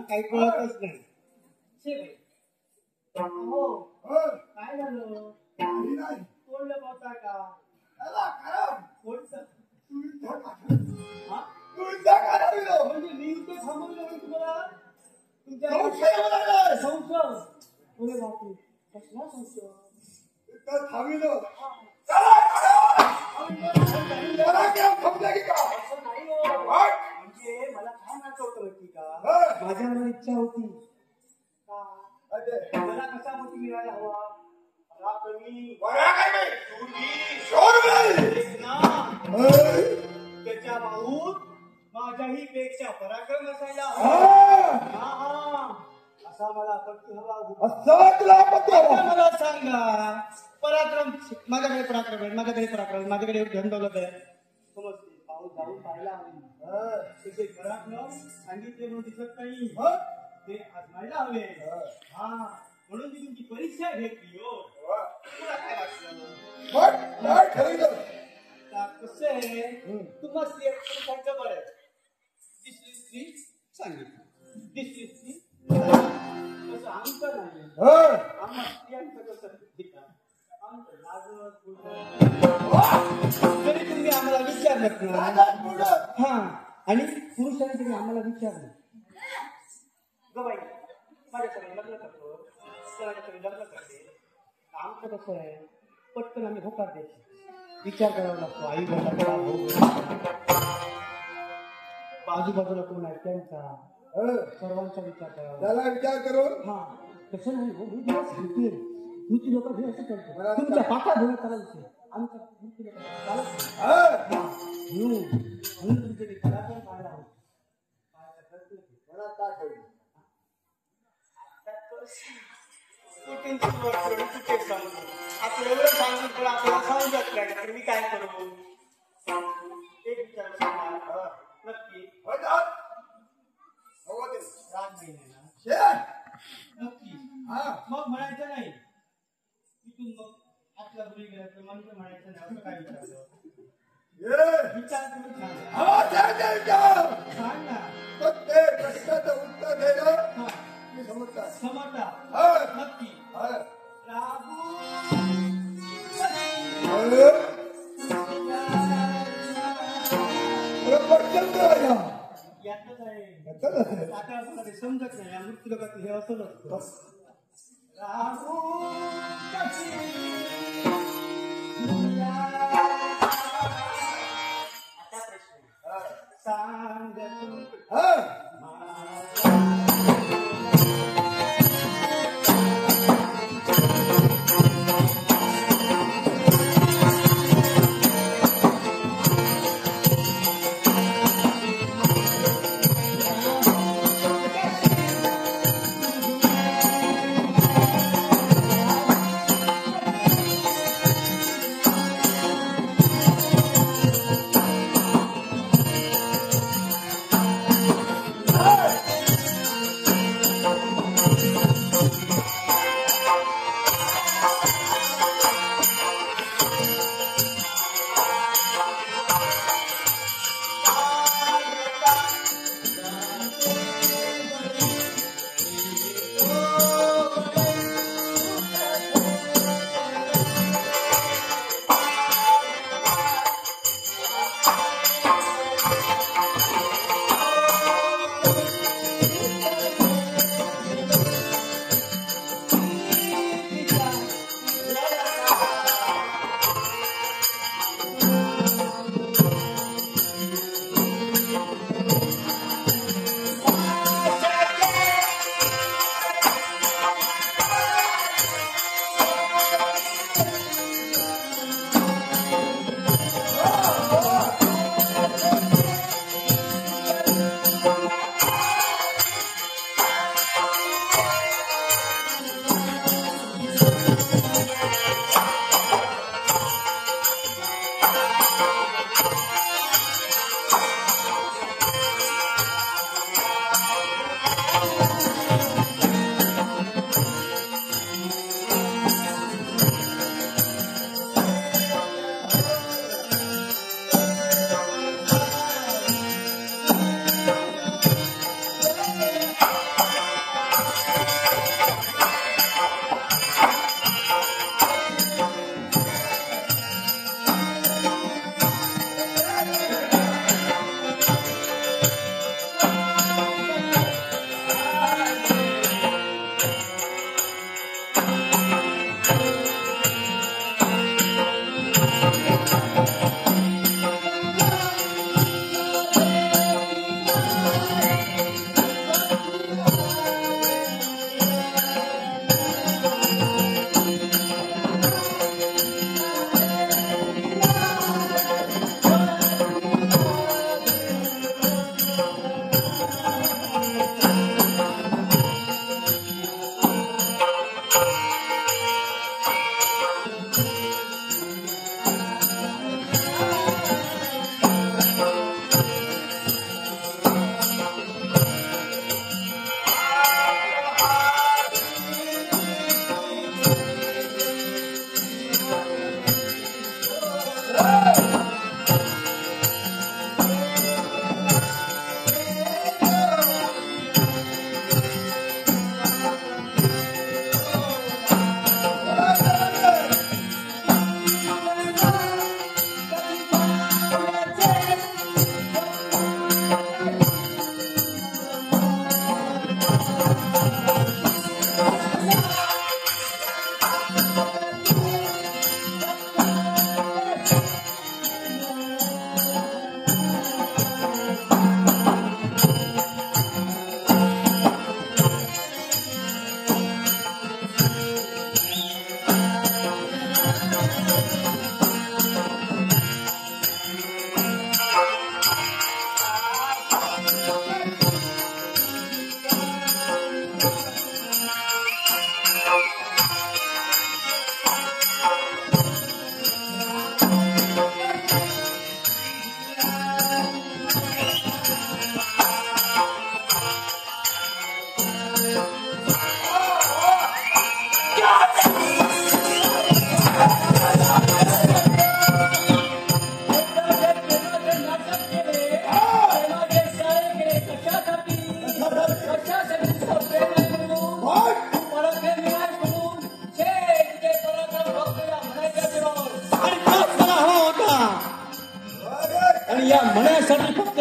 काही कळतच नाही. काय झालं? तोडलं पावता का? म्हणजे मी इथे थांबवलं नाही तुम्हाला. तुमच्या संशय. पुढे बापू कसला संशय? थांबिलो म्हणजे मला काय नाचवतं माहिती का? माझ्या मनात इच्छा होती मला कसा मोठी मिळायला हवा. त्याच्या भाऊत माझ्याही पेक्षा पराक्रम असायला असा मला पत्ती हवा. मला सांगा पराक्रम. माझ्याकडे पराक्रम आहे, माझ्याकडे पराक्रम आहे, माझ्याकडे धन दौलत आहे. समजते पाऊस जाऊन पाहायला हवी. तसे पराक्रम सांगितले म्हणून दिसत नाही, ते आजमायला हवे. म्हणून मी तुमची परीक्षा घेतली. हो काय वाटलं? कसं आहे तुम्हाला पुरुषांचं बरं आहे. दिसली स्त्री सांगितली, दिसली स्त्री तसं आमचं नाही. आम्हा स्त्रियांचं कसं तरी तुम्ही आम्हाला विचारलं ना. आणि पुरुषांनी तुम्ही आम्हाला विचारलं ग बाई माझ्याकडे लग्न करतो, माझ्याकडे लग्न करते. आमचं कसं आहे पटकन आम्ही होकार द्यायची. विचार करावा लागतो. आई बाबा आजूबाजूला कोण आहे त्यांचा सर्वांचा विचार करावा. त्याला विचार करून तसं नाही. मी तुला सांगते तुमची लोक हे असं करतो. तुमच्या पाठा धुणं करायचं आमच्या चालत म्हणून तुमचे कलाकार पाहायला हवं. कुठे सांगतो आपलं एवढं सांगून पण आपल्याला समजत नाही तर मी काय करू. एक विचार नक्की नक्की हा मग म्हणायचं नाही तिथून मग आतला घरी गेला तर म्हणून म्हणायचं नाही असं काय विचारलं विचार तुम्ही सांग ना ते प्रश्नाचं उत्तर देणं हा मी समजतात समजता हा नक्की हा राहू प्रचंड राजा यातच आहे यातच आहे. आता मला ते समजत नाही या मृत्यू लोकात हे असं नसतं राहू आता प्रश्न सांग तू हा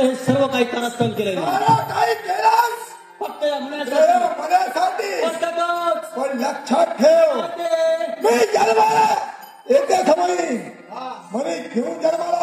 हे सर्व काही कारस्थान केलेलं आहे. मला काही केलास फक्त या देव मुलासाठी मनासाठी. फक्त तोच. पण लक्षात ठेव, ते मी जन्माला येते समय म्हणे घेऊन जन्माला